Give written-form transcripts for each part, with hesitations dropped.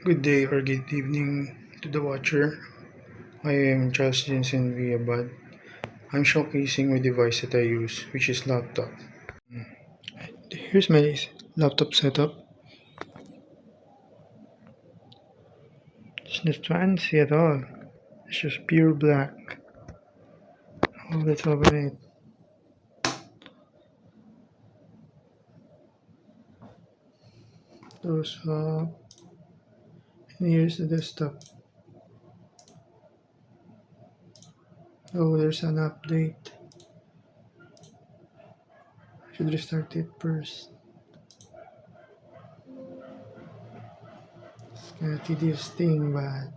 Good day or good evening to the watcher. I am Charles Jensen Villabad. I'm showcasing my device that I use, which is laptop. Here's my laptop setup. It's not fancy at all. It's just pure black. Oh, let's open it. Close up. And here's the desktop. Oh, there's an update. I should restart it first. It's kind of tedious thing, but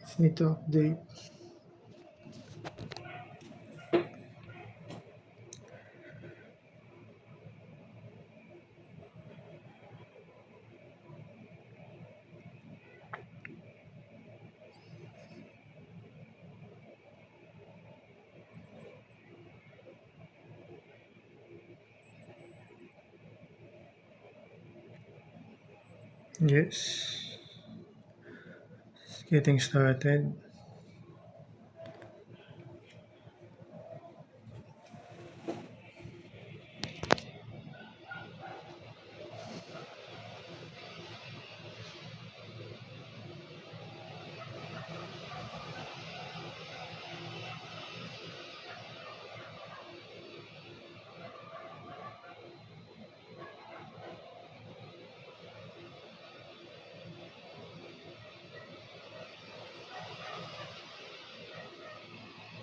it's need to update. Yes, it's getting started.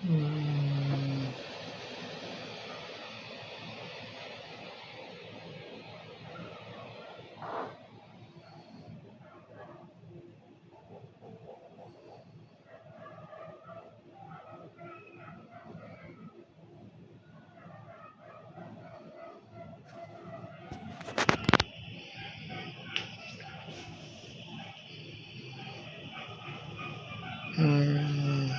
Mm, mm,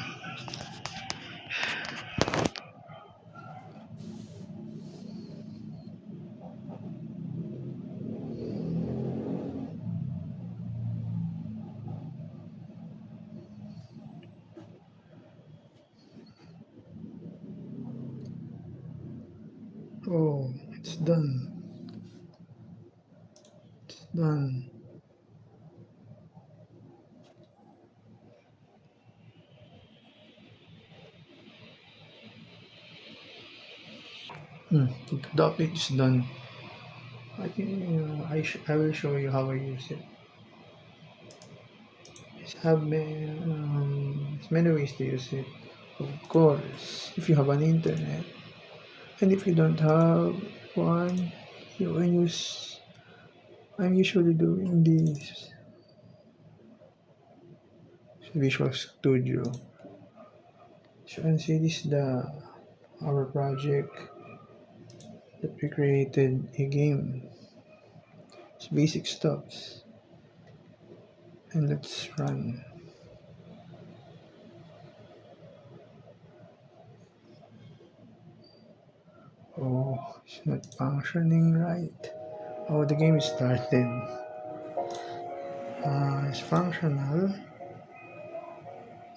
oh, it's done. It's done. The update is done. I think I will show you how I use it. There's many ways to use it. Of course, if you have an internet, and if you don't have one, you can use. I'm usually doing this Visual Studio. So you can see this is the our project that we created a game. It's basic stuff, and let's run. Oh, it's not functioning right. Oh, the game is started. It's functional.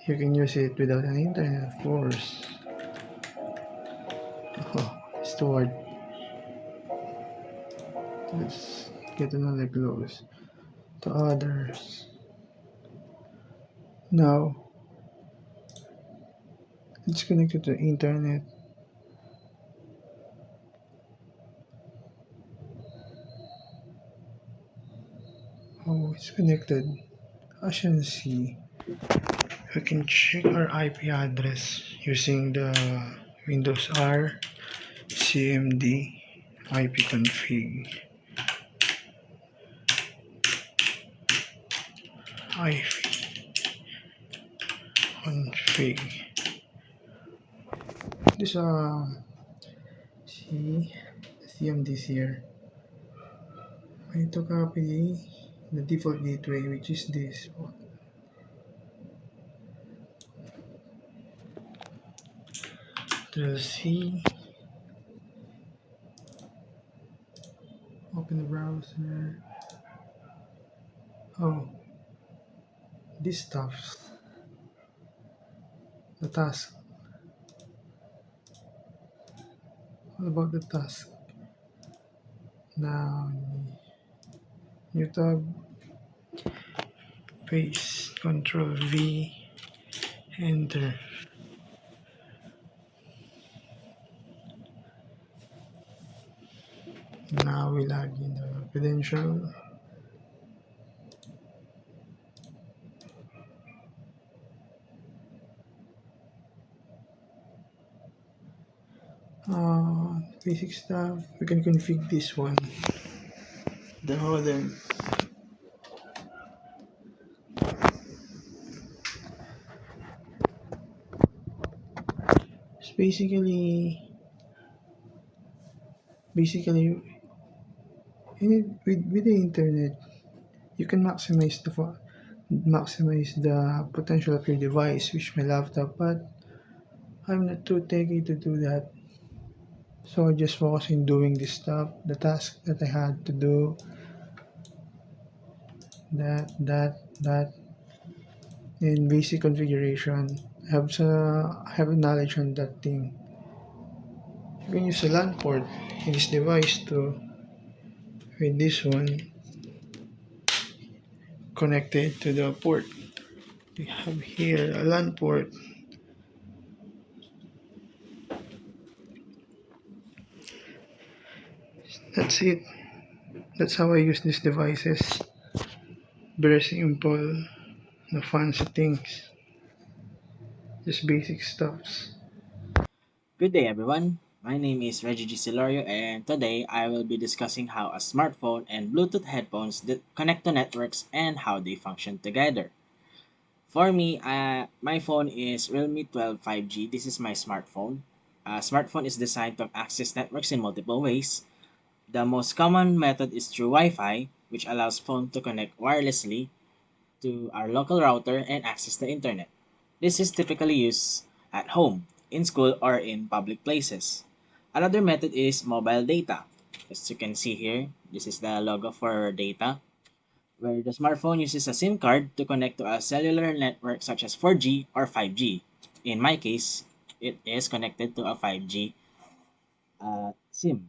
You can use it without an internet, of course. Oh, stored. Let's get another close to others. Now, it's connected to the internet. Oh, it's connected. As you can see, we can check our IP address using the Windows R CMD ipconfig. ipconfig. This see CMD is here. I need to copy the default gateway, which is this one. Control C, open the browser. Oh, these stuffs, the task. What about the task? Now, new tab, paste, Control V, enter. Now we log in the credential. Basic stuff. We can configure this one. The modem. It's basically with the internet, you can maximize the potential of your device, which my laptop. But I'm not too techy to do that. So I just focus in doing this stuff, the task that I had to do, that, in basic configuration. I have a knowledge on that thing. You can use a LAN port in this device to with this one connected to the port. We have here a LAN port. That's it. That's how I use these devices. Very simple, no fancy things, just basic stuffs. Good day, everyone. My name is Reggie G. Silorio, and today I will be discussing how a smartphone and Bluetooth headphones connect to networks and how they function together. For me, my phone is Realme 12 5G. This is my smartphone. A smartphone is designed to access networks in multiple ways. The most common method is through Wi-Fi, which allows phone to connect wirelessly to our local router and access the internet. This is typically used at home, in school, or in public places. Another method is mobile data. As you can see here, this is the logo for data, where the smartphone uses a SIM card to connect to a cellular network such as 4G or 5G. In my case, it is connected to a 5G SIM.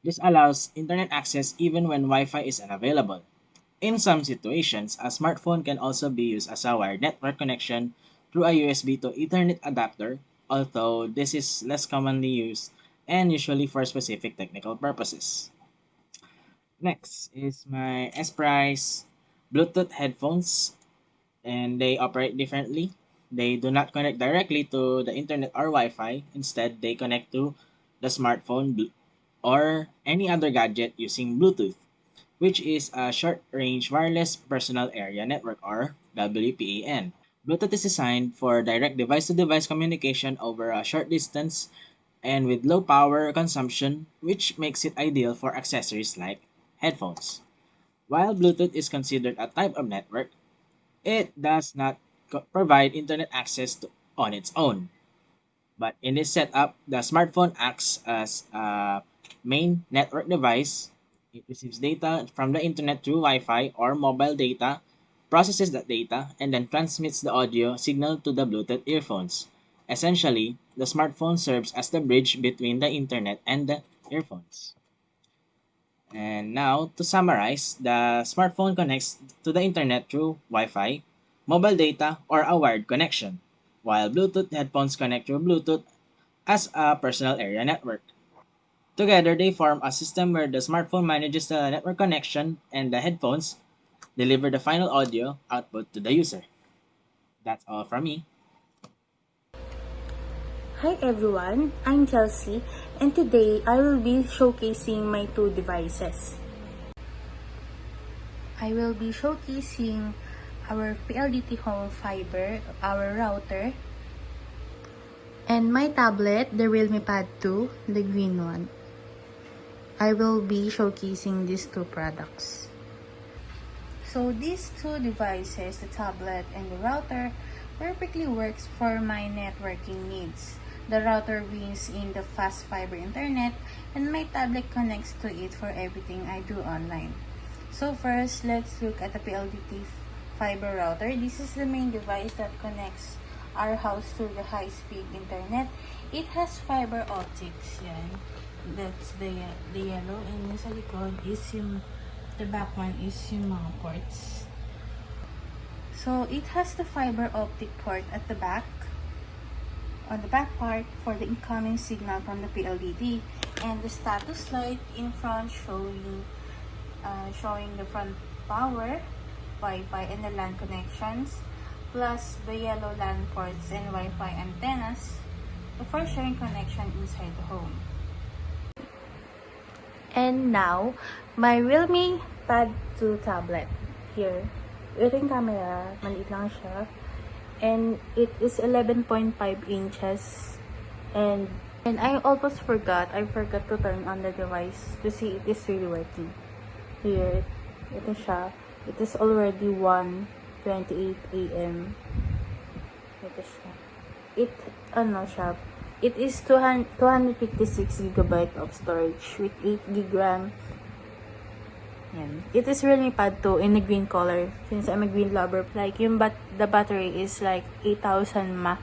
This allows internet access even when Wi-Fi is unavailable. In some situations, a smartphone can also be used as a wired network connection through a USB to Ethernet adapter, although this is less commonly used and usually for specific technical purposes. Next is my S-Price Bluetooth headphones, and they operate differently. They do not connect directly to the internet or Wi-Fi. Instead, they connect to the smartphone or any other gadget using Bluetooth, which is a short range wireless personal area network or WPAN. Bluetooth is designed for direct device to device communication over a short distance and with low power consumption, which makes it ideal for accessories like headphones. While Bluetooth is considered a type of network, it does not provide internet access on its own. But in this setup, the smartphone acts as a main network device. It receives data from the internet through Wi-Fi or mobile data, processes that data, and then transmits the audio signal to the Bluetooth earphones. Essentially, the smartphone serves as the bridge between the internet and the earphones. And now, to summarize, the smartphone connects to the internet through Wi-Fi, mobile data, or a wired connection, while Bluetooth headphones connect through Bluetooth as a personal area network. Together, they form a system where the smartphone manages the network connection and the headphones deliver the final audio output to the user. That's all from me. Hi everyone, I'm Chelsea and today I will be showcasing my two devices. I will be showcasing our PLDT Home Fiber, our router, and my tablet, the Realme Pad 2, the green one. I will be showcasing these two products. So these two devices, the tablet and the router, perfectly works for my networking needs. The router brings in the fast fiber internet and my tablet connects to it for everything I do online. So first, let's look at the PLDT fiber router. This is the main device that connects our house to the high-speed internet. It has fiber optics. Yan. That's the yellow. And yung sa likod is yung, the back one is yung mga ports. So it has the fiber optic port at the back, on the back part for the incoming signal from the PLDT, and the status light in front showing the front power, Wi-Fi, and the LAN connections, plus the yellow LAN ports and Wi-Fi antennas for sharing connection inside the home. And now, my Realme Pad 2 tablet here. Ito yung camera, maliit lang siya. And it is 11.5 inches. And I almost forgot to turn on the device to see it is really working. Here, ito siya. It is already 1:28 a.m. Ito siya. It is 256 GB of storage with 8 GB RAM. Yan. It is Realme Pad 2 in the green color. Since I'm a green lover, like the battery is like 8,000 mAh.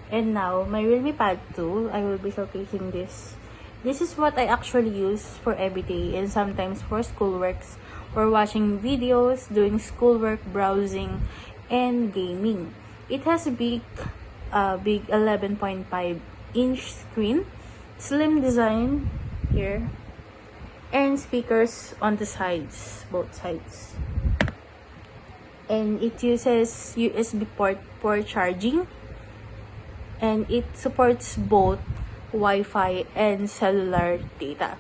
And now, my Realme Pad 2, I will be showcasing this. This is what I actually use for everyday and sometimes for schoolworks, for watching videos, doing schoolwork, browsing, and gaming. It has a big 11.5-inch screen, slim design here, and speakers on the sides, both sides. And it uses USB port for charging, and it supports both Wi-Fi and cellular data.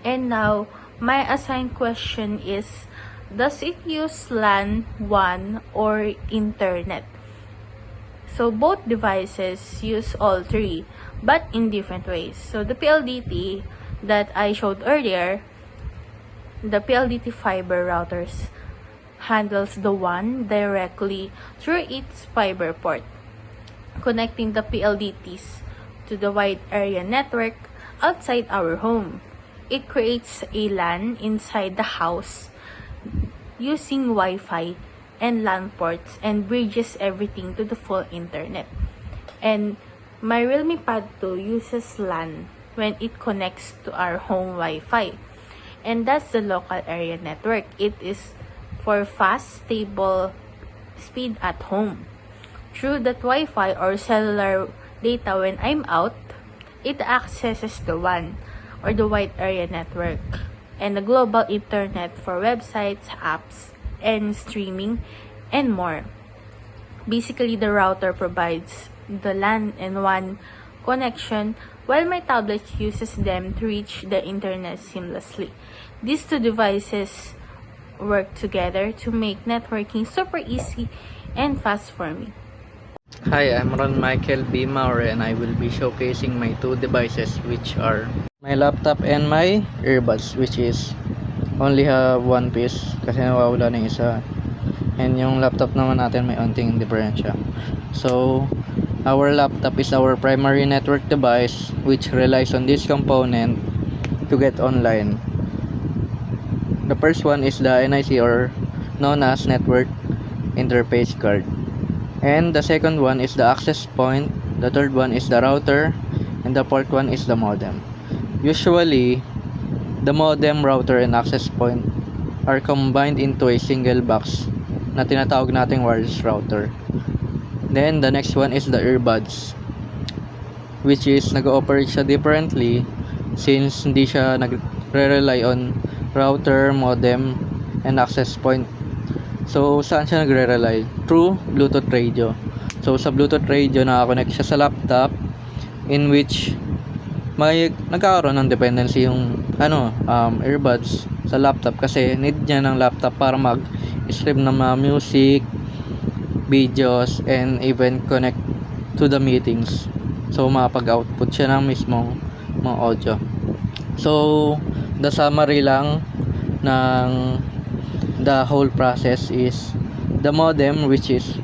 And now, my assigned question is, does it use LAN, WAN, or internet? So both devices use all three, but in different ways. So the PLDT that I showed earlier, the PLDT fiber routers handles the WAN directly through its fiber port, connecting the PLDTs to the wide area network outside our home. It creates a LAN inside the house using Wi-Fi and LAN ports and bridges everything to the full internet. And my Realme Pad 2 uses LAN when it connects to our home Wi-Fi. And that's the local area network. It is for fast, stable speed at home. Through that Wi-Fi or cellular data when I'm out, it accesses the WAN or the wide area network and the global internet for websites, apps, and streaming, and more. Basically, the router provides the LAN and WAN connection while my tablet uses them to reach the internet seamlessly. These two devices work together to make networking super easy and fast for me. Hi, I'm Ron Michael B. Maure and I will be showcasing my two devices, which are my laptop and my earbuds, which is only have one piece kasi nawawala na yung isa, and yung laptop naman natin may onting diferensya. So our laptop is our primary network device, which relies on this component to get online. The first one is the NIC, or known as network interface card, and the second one is the access point, the third one is the router, and the fourth one is the modem. Usually, the modem, router, and access point are combined into a single box na tinatawag nating wireless router. Then, the next one is the earbuds, which is nag-ooperate siya differently since hindi siya nagre-rely on router, modem, and access point. So, saan siya nagre-rely? Through Bluetooth radio. So, sa Bluetooth radio, nakakonect siya sa laptop, in which may nagkakaroon ng dependency yung earbuds sa laptop kasi need niya ng laptop para mag-stream ng mga music, videos, and even connect to the meetings. So makapag-output siya ng mismong mga audio. So the summary lang ng the whole process is the modem, which is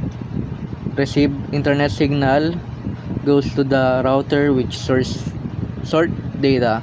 receive internet signal, goes to the router, which sort data,